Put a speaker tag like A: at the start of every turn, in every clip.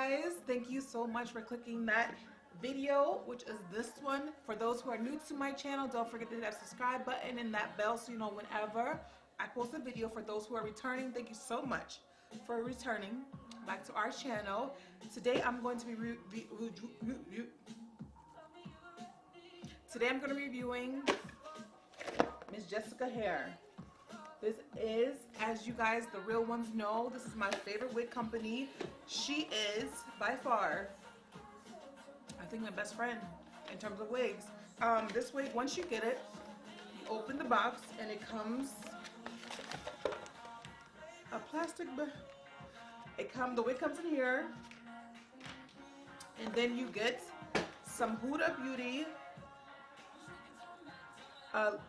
A: guys, thank you so much for clicking that video, which is this one. For those who are new to my channel, don't forget to hit that subscribe button and that bell so you know whenever I post a video. For those who are returning, thank you so much for returning back to our channel. Today I'm going to be reviewing Miss Jessica hair. This is, as you guys, the real ones know, this is my favorite wig company. She is, by far, I think my best friend in terms of wigs. This wig, once you get it, you open the box and it comes a plastic, the wig comes in here, and then you get some Huda Beauty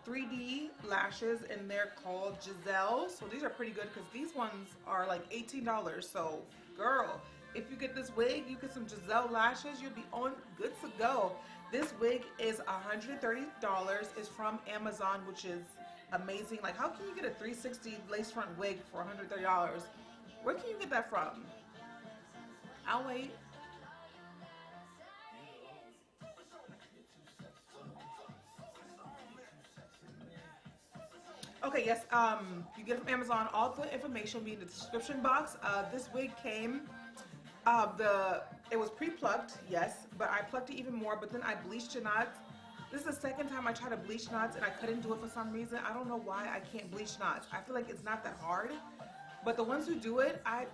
A: 3D lashes, and they're called Giselle. So these are pretty good because these ones are like $18. So girl, if you get this wig, you get some Giselle lashes, you'll be on good to go. This wig is $130. It's from Amazon, which is amazing. Like, how can you get a 360 lace front wig for $130? Where can you get that from? I'll wait. Okay, yes, you get it from Amazon. All the information will be in the description box. This wig came, it was pre-plucked, yes, but I plucked it even more, but then I bleached the knots. This is the second time I tried to bleach knots and I couldn't do it for some reason. I don't know why I can't bleach knots. I feel like it's not that hard, but the ones who do it, I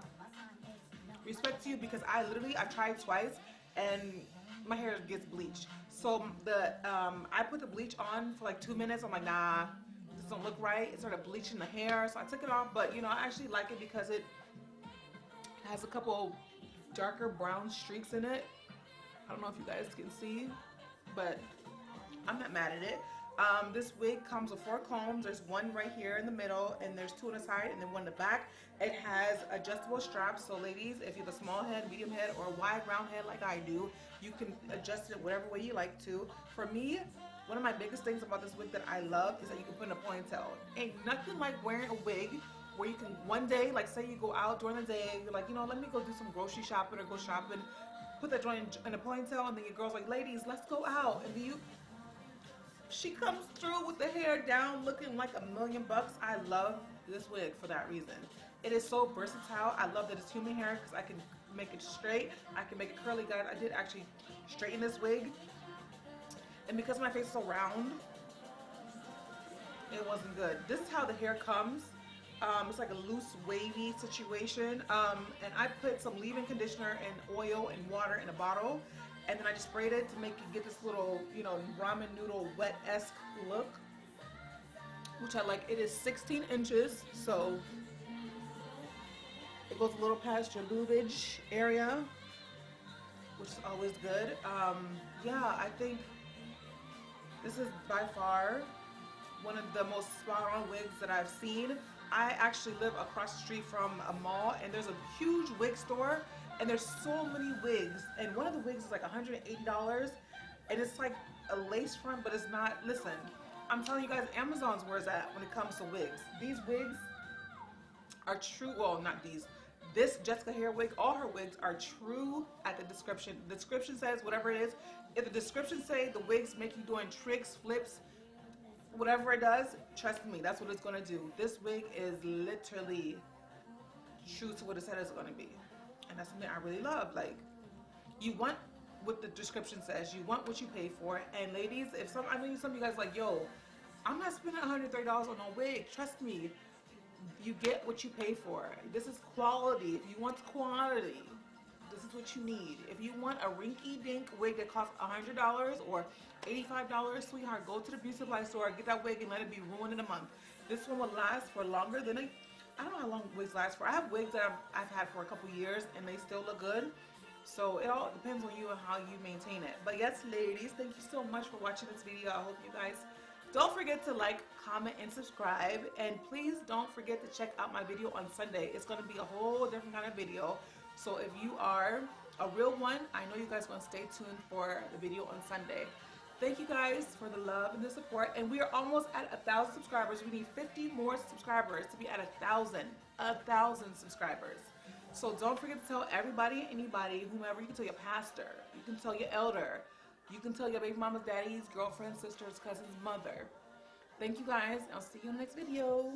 A: respect to you, because I tried twice and my hair gets bleached. So I put the bleach on for like 2 minutes. I'm like, nah, this don't look right. It started bleaching the hair, so I took it off. But you know, I actually like it because it has a couple darker brown streaks in it. I don't know if you guys can see, but I'm not mad at it. This wig comes with 4 combs. There's one right here in the middle, and there's 2 on the side, and then 1 in the back. It has adjustable straps, so ladies, if you have a small head, medium head, or a wide round head like I do, you can adjust it whatever way you like to. For me, one of my biggest things about this wig that I love is that you can put in a ponytail. Ain't nothing like wearing a wig where you can, one day, like say you go out during the day, you're like, you know, let me go do some grocery shopping or go shopping, put that joint in a ponytail, and then your girl's like, ladies, let's go out. And she comes through with the hair down looking like $1,000,000. I love this wig for that reason. It is so versatile. I love that it's human hair because I can make it straight, I can make it curly. Guys, I did actually straighten this wig, and because my face is so round, it wasn't good. This is how the hair comes. It's like a loose, wavy situation. And I put some leave-in conditioner and oil and water in a bottle, and then I just sprayed it to make it get this little, you know, ramen noodle wet-esque look, which I like. It is 16 inches, so it goes a little past your boobage area, which is always good. Yeah, I think this is by far one of the most spot-on wigs that I've seen. I actually live across the street from a mall, and there's a huge wig store, and there's so many wigs, and one of the wigs is like $180, and it's like a lace front, but it's not. Listen, I'm telling you guys, Amazon's where it's at when it comes to wigs. These wigs are true. Well, not these. This Jessica hair wig, all her wigs are true at the description. The description says whatever it is. If the description say the wigs make you doing tricks, flips, whatever it does, trust me, that's what it's gonna do. This wig is literally true to what it said it's gonna be, and that's something I really love. Like, you want what the description says, you want what you pay for. And ladies, I know some of you guys like, yo, I'm not spending $130 on a wig. Trust me, you get what you pay for. This is quality. If you want quantity, this is what you need. If you want a rinky-dink wig that costs $100 or $85, sweetheart, go to the beauty supply store, get that wig, and let it be ruined in a month. This one will last for longer than I don't know how long wigs last for. I have wigs that I've had for a couple years, and they still look good. So it all depends on you and how you maintain it. But yes, ladies, thank you so much for watching this video. I hope you guys don't forget to like, comment, and subscribe. And please don't forget to check out my video on Sunday. It's going to be a whole different kind of video. So if you are a real one, I know you guys are going to stay tuned for the video on Sunday. Thank you guys for the love and the support. And we are almost at 1,000 subscribers. We need 50 more subscribers to be at 1,000 subscribers. So don't forget to tell everybody and anybody, whomever. You can tell your pastor, you can tell your elder, you can tell your baby mama's, daddy's, girlfriend, sister's, cousin's, mother. Thank you guys. I'll see you in the next video.